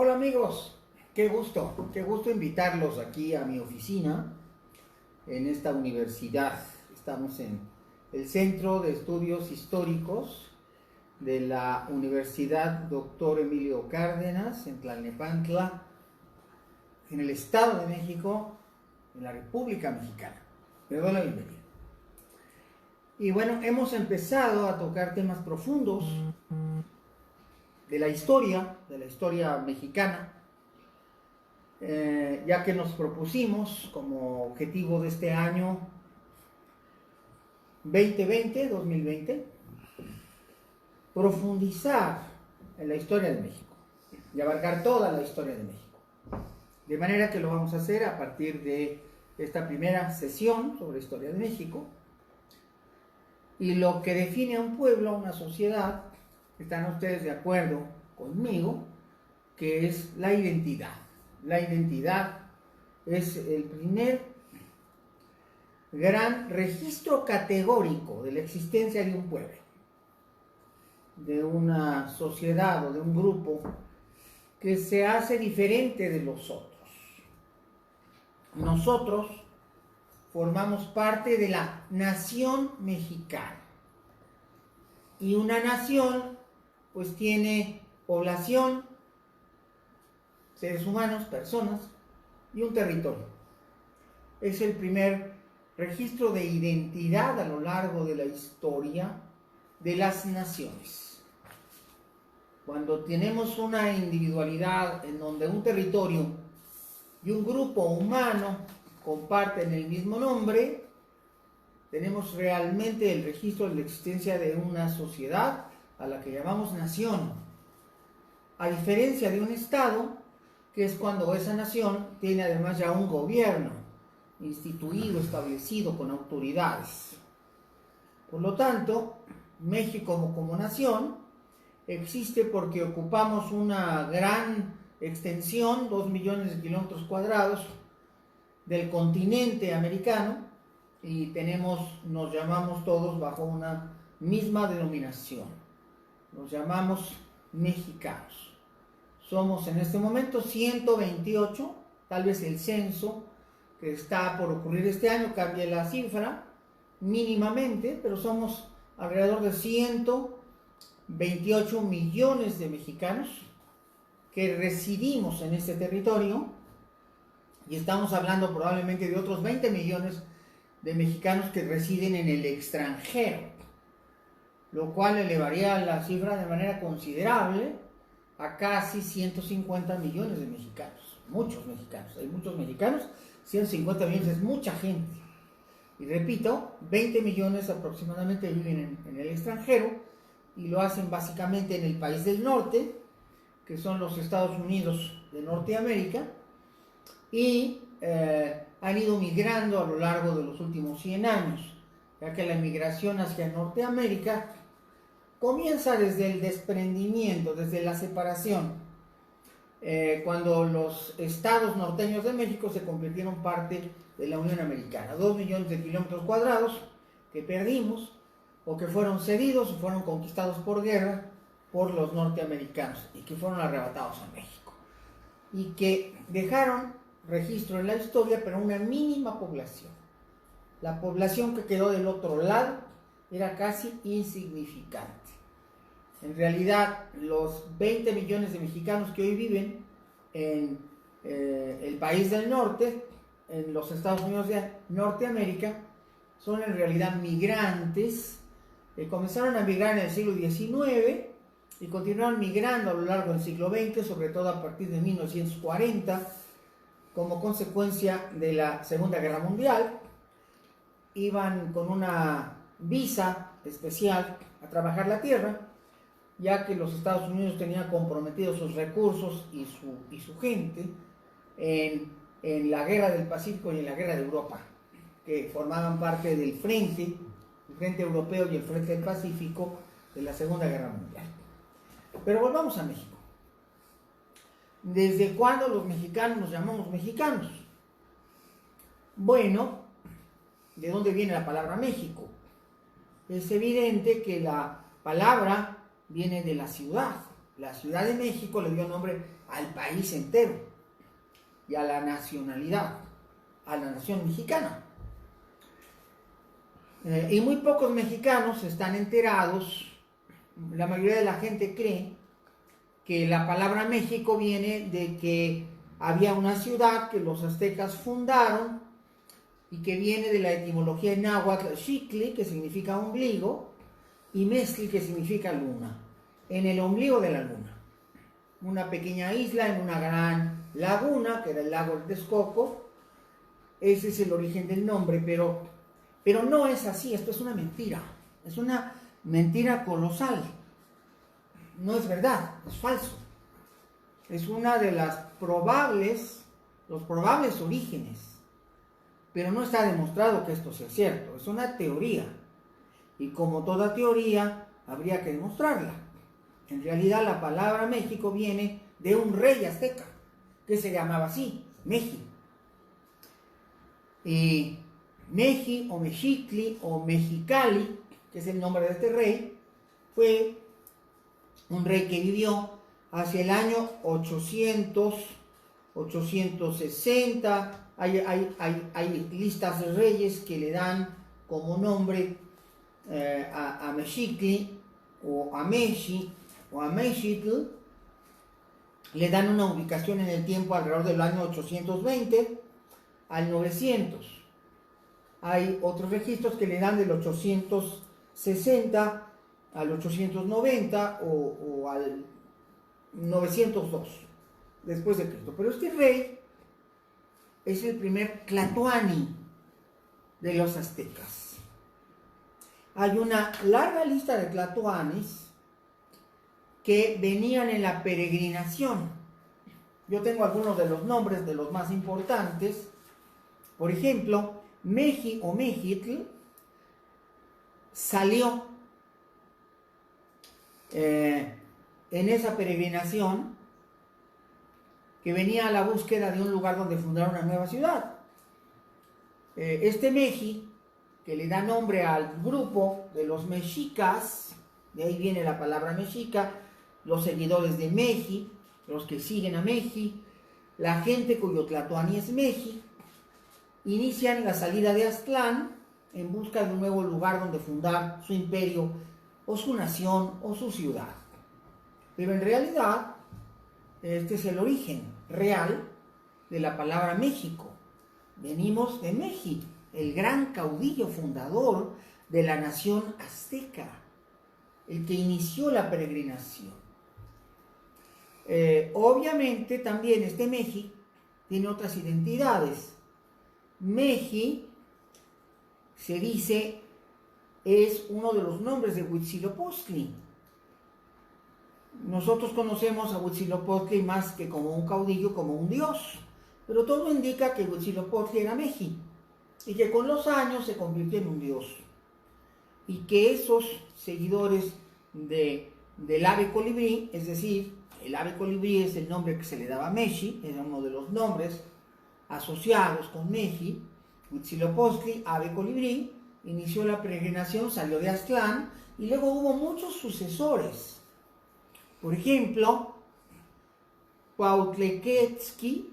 Hola amigos, qué gusto invitarlos aquí a mi oficina en esta universidad. Estamos en el Centro de Estudios Históricos de la Universidad Dr. Emilio Cárdenas en Tlalnepantla, en el Estado de México, en la República Mexicana. Les doy la bienvenida. Y bueno, hemos empezado a tocar temas profundos de la historia mexicana, ya que nos propusimos como objetivo de este año 2020, profundizar en la historia de México y abarcar toda la historia de México. De manera que lo vamos a hacer a partir de esta primera sesión sobre historia de México y lo que define a un pueblo, a una sociedad. ¿Están ustedes de acuerdo conmigo? Que es la identidad. La identidad es el primer gran registro categórico de la existencia de un pueblo, de una sociedad o de un grupo que se hace diferente de los otros. Nosotros formamos parte de la nación mexicana. Y una nación pues tiene población, seres humanos, personas y un territorio. Es el primer registro de identidad a lo largo de la historia de las naciones. Cuando tenemos una individualidad en donde un territorio y un grupo humano comparten el mismo nombre, tenemos realmente el registro de la existencia de una sociedad a la que llamamos nación, a diferencia de un estado, que es cuando esa nación tiene además ya un gobierno instituido, establecido, con autoridades. Por lo tanto, México como nación existe porque ocupamos una gran extensión, 2 millones de kilómetros cuadrados, del continente americano, y nos llamamos todos bajo una misma denominación. Nos llamamos mexicanos. Somos en este momento 128, tal vez el censo que está por ocurrir este año cambie la cifra mínimamente, pero somos alrededor de 128 millones de mexicanos que residimos en este territorio, y estamos hablando probablemente de otros 20 millones de mexicanos que residen en el extranjero, lo cual elevaría la cifra de manera considerable a casi 150 millones de mexicanos. Muchos mexicanos, hay muchos mexicanos, 150 millones es mucha gente. Y repito, 20 millones aproximadamente viven en el extranjero, y lo hacen básicamente en el país del norte, que son los Estados Unidos de Norteamérica, y han ido migrando a lo largo de los últimos 100 años, ya que la migración hacia Norteamérica comienza desde el desprendimiento, desde la separación, cuando los estados norteños de México se convirtieron parte de la Unión Americana. 2 millones de kilómetros cuadrados que perdimos, o que fueron cedidos o fueron conquistados por guerra por los norteamericanos, y que fueron arrebatados a México, y que dejaron registro en la historia, pero una mínima población. La población que quedó del otro lado era casi insignificante. En realidad, los 20 millones de mexicanos que hoy viven en el país del norte, en los Estados Unidos de Norteamérica, son en realidad migrantes. Comenzaron a migrar en el siglo XIX y continuaron migrando a lo largo del siglo XX, sobre todo a partir de 1940, como consecuencia de la Segunda Guerra Mundial. Iban con una visa especial a trabajar la tierra, ya que los Estados Unidos tenían comprometidos sus recursos y su gente en la Guerra del Pacífico y en la Guerra de Europa, que formaban parte del frente, el Frente Europeo y el Frente del Pacífico de la Segunda Guerra Mundial. Pero volvamos a México. ¿Desde cuándo los mexicanos nos llamamos mexicanos? Bueno, ¿de dónde viene la palabra México? Es evidente que la palabra viene de la ciudad. La Ciudad de México le dio nombre al país entero y a la nacionalidad, a la nación mexicana. Y muy pocos mexicanos están enterados, la mayoría de la gente cree que la palabra México viene de que había una ciudad que los aztecas fundaron y que viene de la etimología en náhuatl xictli, que significa ombligo, y mezcli, que significa luna, en el ombligo de la luna. Una pequeña isla en una gran laguna, que era el lago de Texcoco. Ese es el origen del nombre, pero no es así. Esto es una mentira colosal. No es verdad, es falso. Es una de los probables orígenes, pero no está demostrado que esto sea cierto. Es una teoría, y como toda teoría, habría que demostrarla. En realidad, la palabra México viene de un rey azteca, que se llamaba así, Meji. Y Meji, o Mexictli, o Mexicali, que es el nombre de este rey, fue un rey que vivió hacia el año 860. Hay listas de reyes que le dan como nombre a Mexictli, o a Meji, o a Mexitl. Le dan una ubicación en el tiempo alrededor del año 820 al 900. Hay otros registros que le dan del 860 al 890 o al 902 después de Cristo. Pero este rey es el primer Tlatoani de los aztecas. Hay una larga lista de tlatoanis que venían en la peregrinación. Yo tengo algunos de los nombres de los más importantes. Por ejemplo, Meji o Mejitl salió en esa peregrinación que venía a la búsqueda de un lugar donde fundar una nueva ciudad. Este Meji, que le da nombre al grupo de los mexicas, de ahí viene la palabra mexica, los seguidores de Meji, los que siguen a Meji, la gente cuyo tlatoani es Meji, inician la salida de Aztlán en busca de un nuevo lugar donde fundar su imperio, o su nación, o su ciudad. Pero en realidad, este es el origen real de la palabra México. Venimos de Meji, el gran caudillo fundador de la nación azteca, el que inició la peregrinación. Obviamente también este Meji tiene otras identidades. Meji, se dice, es uno de los nombres de Huitzilopochtli. Nosotros conocemos a Huitzilopochtli más que como un caudillo, como un dios, pero todo indica que Huitzilopochtli era Meji y que con los años se convirtió en un dios, y que esos seguidores del ave colibrí, es decir, el ave colibrí es el nombre que se le daba a Meji, era uno de los nombres asociados con Meji. Huitzilopochtli, ave colibrí, inició la peregrinación, salió de Aztlán, y luego hubo muchos sucesores. Por ejemplo, Cuautlequetzli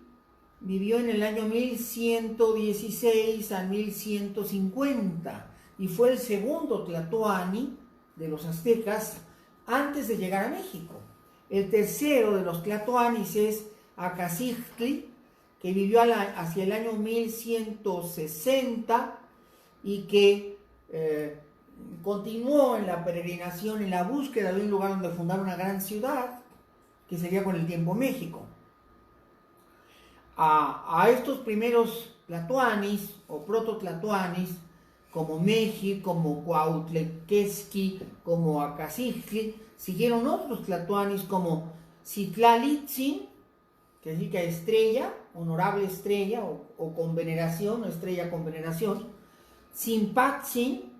vivió en el año 1116 al 1150 y fue el segundo tlatoani de los aztecas antes de llegar a México. El tercero de los tlatoanis es Acaxixtli, que vivió hacia el año 1160 y que continuó en la peregrinación, en la búsqueda de un lugar donde fundar una gran ciudad, que sería con el tiempo México. A estos primeros tlatoanis o prototlatoanis, como Meji, como Cuautlequetzli, como Acaxixtli, siguieron otros tlatoanis como Citlalitzin, que significa estrella, honorable estrella, o con veneración, o estrella con veneración; Tzimpatzin,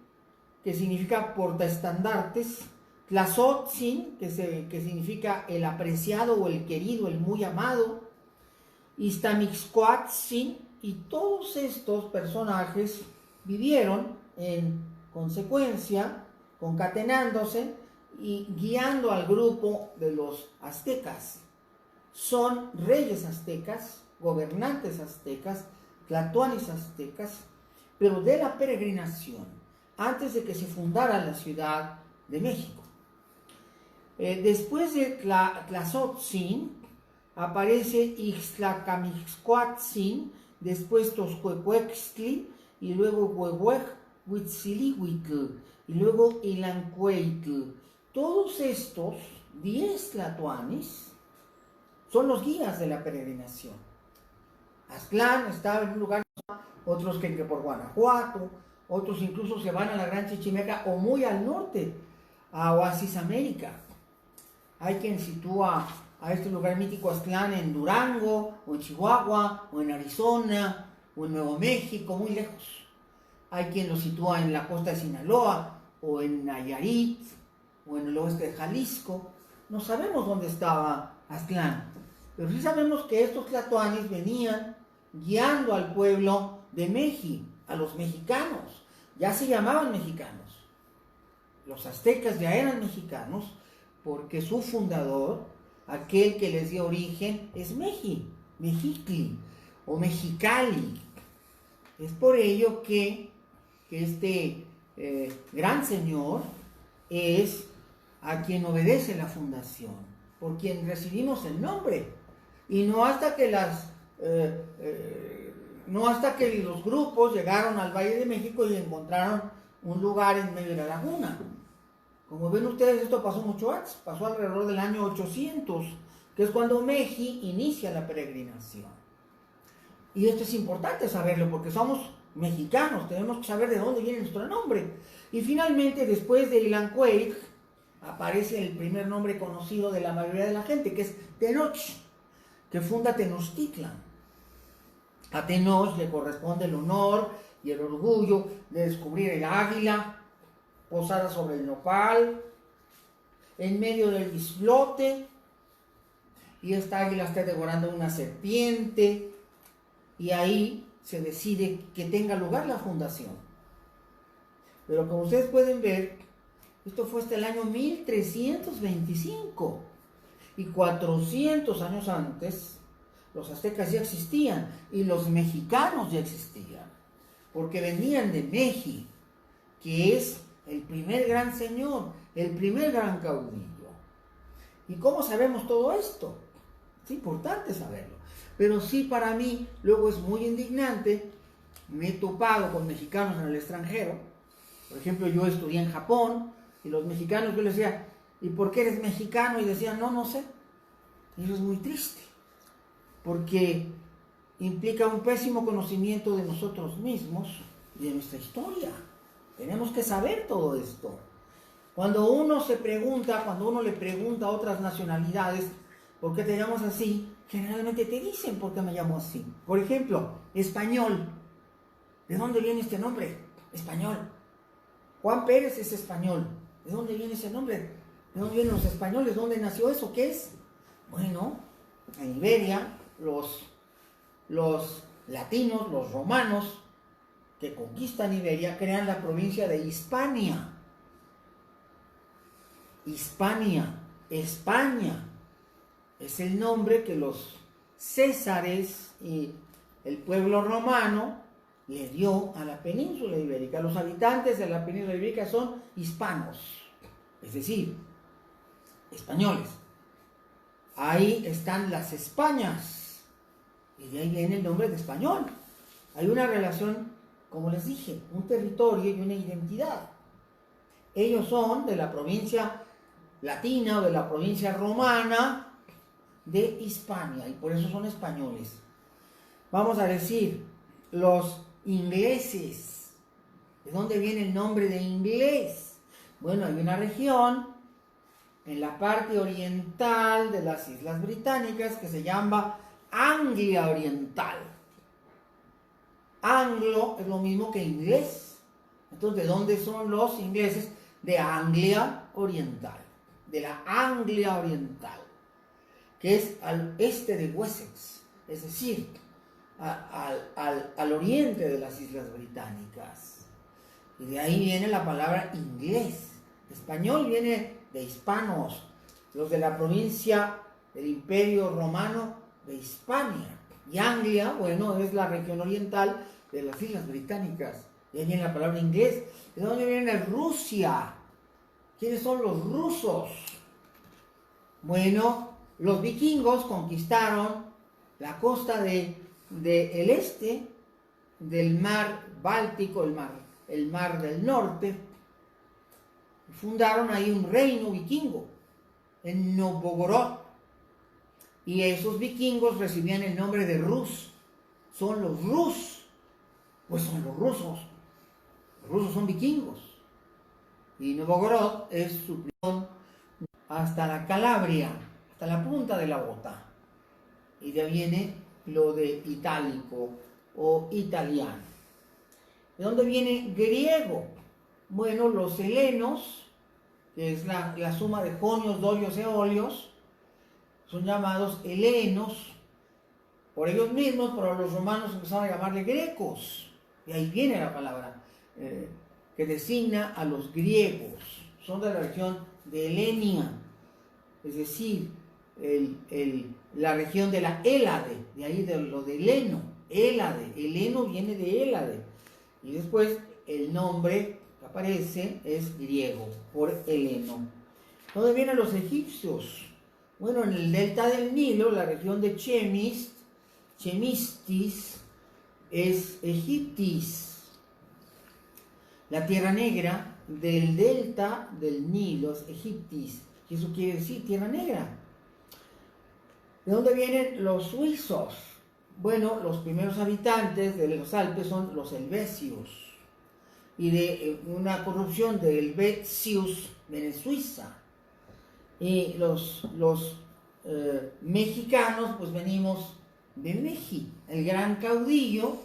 que significa portaestandartes; Tlazotzin, que significa el apreciado o el querido, el muy amado; Iztamixcoatzin, y todos estos personajes vivieron en consecuencia, concatenándose, y guiando al grupo de los aztecas. Son reyes aztecas, gobernantes aztecas, tlatoanis aztecas, pero de la peregrinación, antes de que se fundara la Ciudad de México. Después de Tlazotzin, aparece Ixtlacamixcoatzin, después Toscuecuextli, y luego Huehuehuitzilihuitl, y luego Ilancueitl. Todos estos 10 tlatoanis son los guías de la peregrinación. Aztlán estaba en un lugar, otros que por Guanajuato, otros incluso se van a la Gran Chichimeca o muy al norte, a Oasis América. Hay quien sitúa a este lugar mítico Aztlán en Durango, o en Chihuahua, o en Arizona, o en Nuevo México, muy lejos. Hay quien lo sitúa en la costa de Sinaloa, o en Nayarit, o en el oeste de Jalisco. No sabemos dónde estaba Aztlán, pero sí sabemos que estos tlatoanis venían guiando al pueblo de Meji, a los mexicanos. Ya se llamaban mexicanos. Los aztecas ya eran mexicanos porque su fundador, aquel que les dio origen, es Meji, Mexicli o Mexicali. Es por ello que este gran señor es a quien obedece la fundación, por quien recibimos el nombre, y no hasta que los grupos llegaron al Valle de México y encontraron un lugar en medio de la laguna. Como ven ustedes, esto pasó mucho antes, pasó alrededor del año 800, que es cuando Meji inicia la peregrinación. Y esto es importante saberlo porque somos mexicanos, tenemos que saber de dónde viene nuestro nombre. Y finalmente, después de Ilancuey, aparece el primer nombre conocido de la mayoría de la gente, que es Tenoch, que funda Tenochtitlan. A Tenoch le corresponde el honor y el orgullo de descubrir el águila posada sobre el nopal, en medio del islote, y esta águila está devorando una serpiente, y ahí se decide que tenga lugar la fundación. Pero como ustedes pueden ver, esto fue hasta el año 1325, y 400 años antes, los aztecas ya existían, y los mexicanos ya existían, porque venían de Meji, que es el primer gran señor, el primer gran caudillo. ¿Y cómo sabemos todo esto? Es importante saberlo. Pero sí, para mí, luego es muy indignante. Me he topado con mexicanos en el extranjero. Por ejemplo, yo estudié en Japón, y los mexicanos, yo les decía, ¿y por qué eres mexicano? Y decían, no sé. Y eso es muy triste, porque implica un pésimo conocimiento de nosotros mismos y de nuestra historia. Tenemos que saber todo esto. Cuando uno le pregunta a otras nacionalidades, ¿por qué te llamas así? Generalmente te dicen por qué me llamo así. Por ejemplo, español. ¿De dónde viene este nombre? Español. Juan Pérez es español. ¿De dónde viene ese nombre? ¿De dónde vienen los españoles? ¿Dónde nació eso? ¿Qué es? Bueno, en Iberia, los latinos, los romanos, que conquistan Iberia, crean la provincia de Hispania. Hispania, España, es el nombre que los césares y el pueblo romano le dio a la península ibérica. Los habitantes de la península ibérica son hispanos, es decir, españoles. Ahí están las Españas, y de ahí viene el nombre de español. Hay una relación, como les dije, un territorio y una identidad. Ellos son de la provincia latina o de la provincia romana de Hispania, y por eso son españoles. Vamos a decir, los ingleses. ¿De dónde viene el nombre de inglés? Bueno, hay una región en la parte oriental de las Islas Británicas que se llama Anglia Oriental. Anglo es lo mismo que inglés. Entonces, ¿de dónde son los ingleses? De Anglia Oriental, de la Anglia Oriental, que es al este de Wessex, es decir, al oriente de las Islas Británicas. Y de ahí viene la palabra inglés. Español viene de hispanos, los de la provincia del Imperio Romano de Hispania. Y Anglia, bueno, es la región oriental de las Islas Británicas. Y ahí viene la palabra inglés. ¿De dónde viene Rusia? ¿Quiénes son los rusos? Bueno, los vikingos conquistaron la costa del este del mar Báltico, el mar del norte. Fundaron ahí un reino vikingo en Novgorod. Y esos vikingos recibían el nombre de Rus. Son los Rus. Pues son los rusos. Los rusos son vikingos. Y Novgorod es su prisión hasta la Calabria, hasta la punta de la bota. Y de ahí viene lo de itálico o italiano. ¿De dónde viene griego? Bueno, los helenos, que es la suma de jonios, dorios, eolios, son llamados helenos por ellos mismos, pero los romanos empezaron a llamarle grecos. Y ahí viene la palabra que designa a los griegos. Son de la región de Helenia, es decir, la región de la Hélade, de ahí de lo de Heleno, Hélade. Heleno viene de Hélade. Y después el nombre que aparece es griego, por Heleno. ¿Dónde vienen los egipcios? Bueno, en el delta del Nilo, la región de Chemistis, es Egiptis. La tierra negra del delta del Nilo es Egiptis. Y eso quiere decir tierra negra. ¿De dónde vienen los suizos? Bueno, los primeros habitantes de los Alpes son los helvecios. Y de una corrupción de Helvetius viene Suiza. Y los mexicanos, pues venimos de Meji, el gran caudillo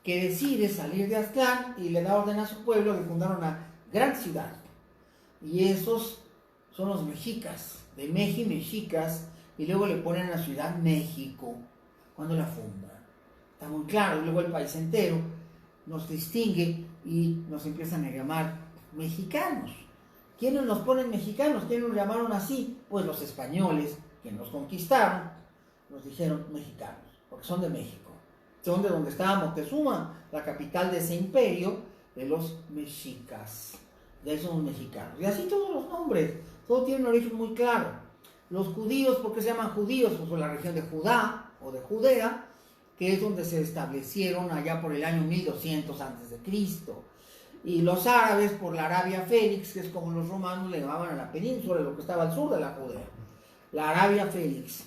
que decide salir de Aztlán y le da orden a su pueblo de fundar una gran ciudad. Y esos son los mexicas, de Meji, mexicas, y luego le ponen a la ciudad México cuando la fundan. Está muy claro, luego el país entero nos distingue y nos empiezan a llamar mexicanos. ¿Quiénes nos ponen mexicanos? ¿Quiénes nos llamaron así? Pues los españoles, que nos conquistaron, nos dijeron mexicanos, porque son de México. Son de donde estaba Moctezuma, la capital de ese imperio de los mexicas. De esos son mexicanos. Y así todos los nombres, todo tiene un origen muy claro. Los judíos, ¿por qué se llaman judíos? Pues por la región de Judá o de Judea, que es donde se establecieron allá por el año 1200 a.C. Y los árabes por la Arabia Félix, que es como los romanos le llamaban a la península, lo que estaba al sur de la Judea. La Arabia Félix.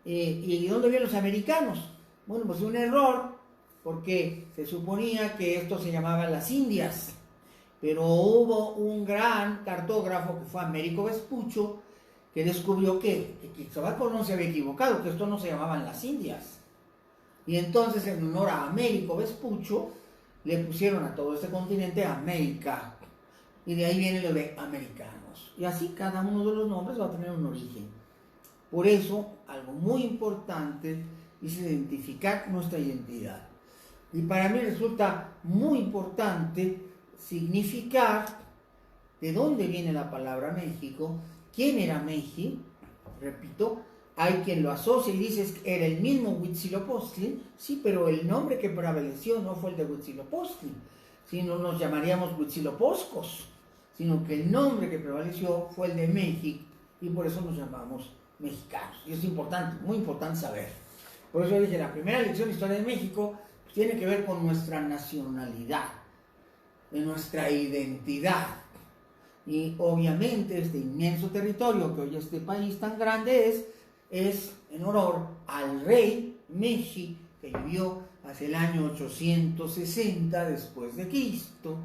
¿Y dónde vienen los americanos? Bueno, pues un error, porque se suponía que esto se llamaban las Indias. Pero hubo un gran cartógrafo que fue Américo Vespuccio, que descubrió que Cristóbal Colón se había equivocado, que esto no se llamaban las Indias. Y entonces, en honor a Américo Vespuccio, le pusieron a todo este continente América. Y de ahí viene lo de americanos. Y así cada uno de los nombres va a tener un origen. Por eso, algo muy importante es identificar nuestra identidad. Y para mí resulta muy importante significar de dónde viene la palabra México, quién era Meji. Repito, hay quien lo asocia y dice que era el mismo Huitzilopochtli, sí, pero el nombre que prevaleció no fue el de Huitzilopochtli, sino nos llamaríamos Huitzilopochtcos, sino que el nombre que prevaleció fue el de México y por eso nos llamamos mexicanos. Y es importante, muy importante saber. Por eso dije, la primera lección de Historia de México pues, tiene que ver con nuestra nacionalidad, de nuestra identidad. Y obviamente este inmenso territorio que hoy este país tan grande es en honor al rey Meji, que vivió hacia el año 860 después de Cristo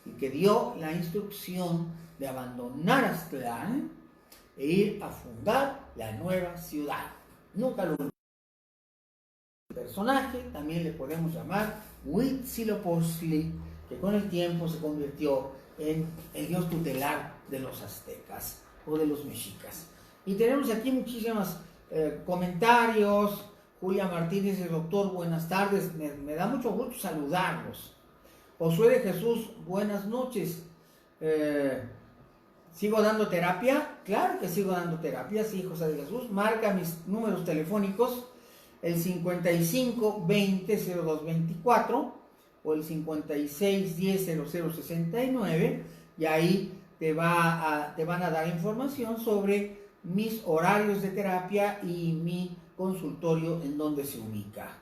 y que dio la instrucción de abandonar Aztlán e ir a fundar la nueva ciudad. Nunca lo olvidé. El personaje también le podemos llamar Huitzilopochtli, que con el tiempo se convirtió en el dios tutelar de los aztecas o de los mexicas. Y tenemos aquí muchísimos comentarios. Julia Martínez dice: doctor, buenas tardes, me da mucho gusto saludarlos. Josué de Jesús, buenas noches. ¿Sigo dando terapia? Claro que sigo dando terapia, sí, José de Jesús. Marca mis números telefónicos, el 55 20 02 24 o el 56 10 00 69, y ahí te van a dar información sobre mis horarios de terapia y mi consultorio en donde se ubica.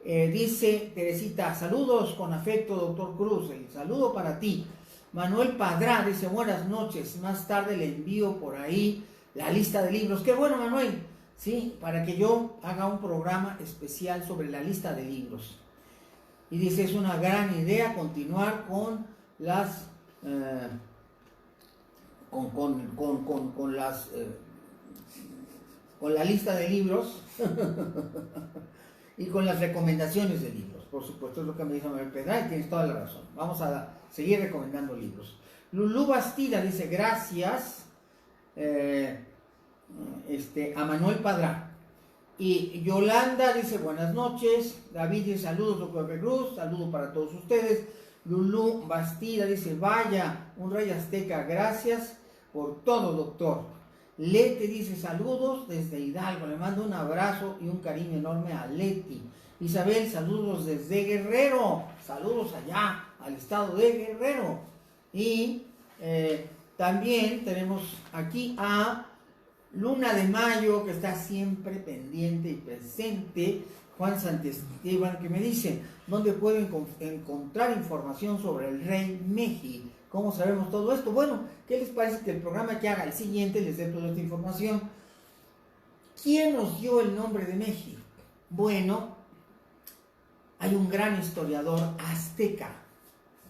Dice Teresita, saludos con afecto, doctor Cruz, el saludo para ti. Manuel Padrá dice, buenas noches, más tarde le envío por ahí la lista de libros. Qué bueno, Manuel, sí, para que yo haga un programa especial sobre la lista de libros. Y dice, es una gran idea continuar con las con la lista de libros y con las recomendaciones de libros. Por supuesto, es lo que me dice Manuel Pedra y tienes toda la razón. Vamos a seguir recomendando libros. Lulú Bastida dice, gracias a Manuel Padrá. Y Yolanda dice, buenas noches. David dice, saludos, doctor Cruz, saludo para todos ustedes. Lulú Bastida dice, vaya, un rey azteca, gracias por todo, doctor. Leti dice, saludos desde Hidalgo, le mando un abrazo y un cariño enorme a Leti. Isabel, saludos desde Guerrero, saludos allá, al estado de Guerrero. Y también tenemos aquí a Luna de Mayo, que está siempre pendiente y presente. Juan Santiesteban, que me dice, ¿dónde puedo encontrar información sobre el rey Meji? ¿Cómo sabemos todo esto? Bueno, ¿qué les parece que el programa que haga el siguiente les dé toda esta información? ¿Quién nos dio el nombre de Meji? Bueno, hay un gran historiador azteca.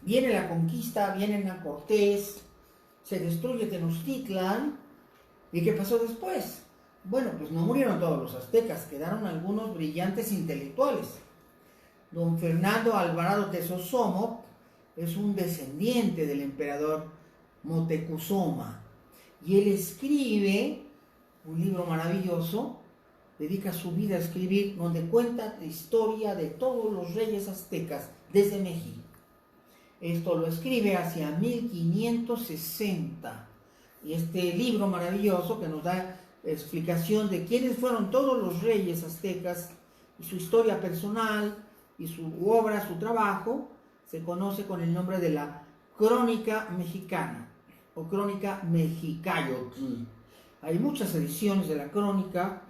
Viene la conquista, viene Hernán Cortés, se destruye Tenochtitlan. ¿Y qué pasó después? Bueno, pues no murieron todos los aztecas, quedaron algunos brillantes intelectuales. Don Fernando Alvarado Tesosomoc es un descendiente del emperador Moctezuma, y él escribe un libro maravilloso, dedica su vida a escribir, donde cuenta la historia de todos los reyes aztecas desde México. Esto lo escribe hacia 1560, y este libro maravilloso que nos da explicación de quiénes fueron todos los reyes aztecas y su historia personal y su obra, su trabajo, se conoce con el nombre de la Crónica Mexicana o Crónica Mexicayotl. Hay muchas ediciones de la crónica,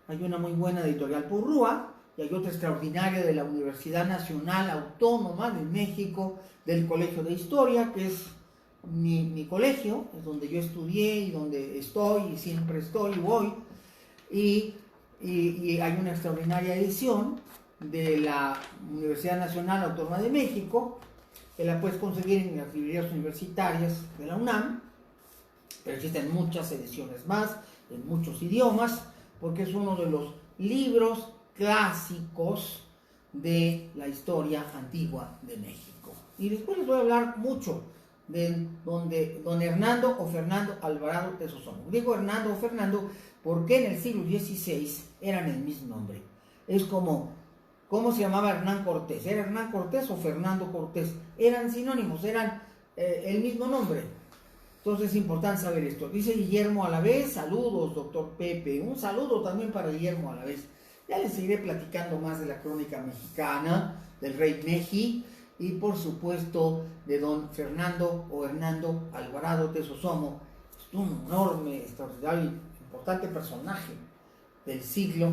hay una muy buena de Editorial Porrúa y hay otra extraordinaria de la Universidad Nacional Autónoma de México, del Colegio de Historia, que es mi colegio, es donde yo estudié y donde estoy y siempre estoy y voy, y hay una extraordinaria edición de la Universidad Nacional Autónoma de México, que la puedes conseguir en las librerías universitarias de la UNAM, pero existen muchas ediciones más, en muchos idiomas, porque es uno de los libros clásicos de la historia antigua de México. Y después les voy a hablar mucho de don Hernando o Fernando Alvarado Tesosomoc. Digo Hernando o Fernando porque en el siglo XVI eran el mismo nombre. Es como, ¿cómo se llamaba Hernán Cortés? ¿Era Hernán Cortés o Fernando Cortés? Eran sinónimos, eran el mismo nombre. Entonces es importante saber esto. Dice Guillermo Alavés, saludos, doctor Pepe. Un saludo también para Guillermo Alavés. Ya les seguiré platicando más de la crónica mexicana, del rey Meji, y por supuesto de don Fernando o Hernando Alvarado Tesosomoc, un enorme, extraordinario, importante personaje del siglo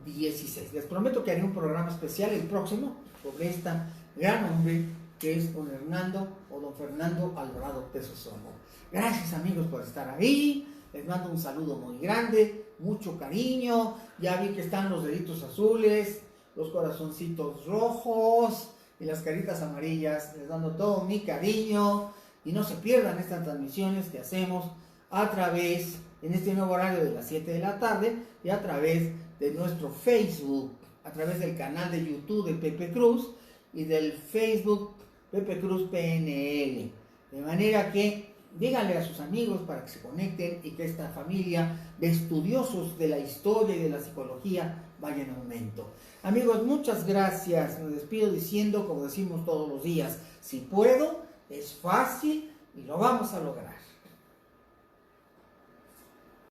XVI. Les prometo que haré un programa especial el próximo sobre esta gran hombre que es don Hernando o don Fernando Alvarado Tesosomoc. Gracias, amigos, por estar ahí. Les mando un saludo muy grande, mucho cariño. Ya vi que están los deditos azules, los corazoncitos rojos y las caritas amarillas. Les dando todo mi cariño, y no se pierdan estas transmisiones que hacemos a través, en este nuevo horario de las 7 de la tarde, y a través de nuestro Facebook, a través del canal de YouTube de Pepe Cruz y del Facebook Pepe Cruz PNL. De manera que díganle a sus amigos para que se conecten y que esta familia de estudiosos de la historia y de la psicología vaya en aumento. Amigos, muchas gracias. Me despido diciendo, como decimos todos los días, si puedo, es fácil y lo vamos a lograr.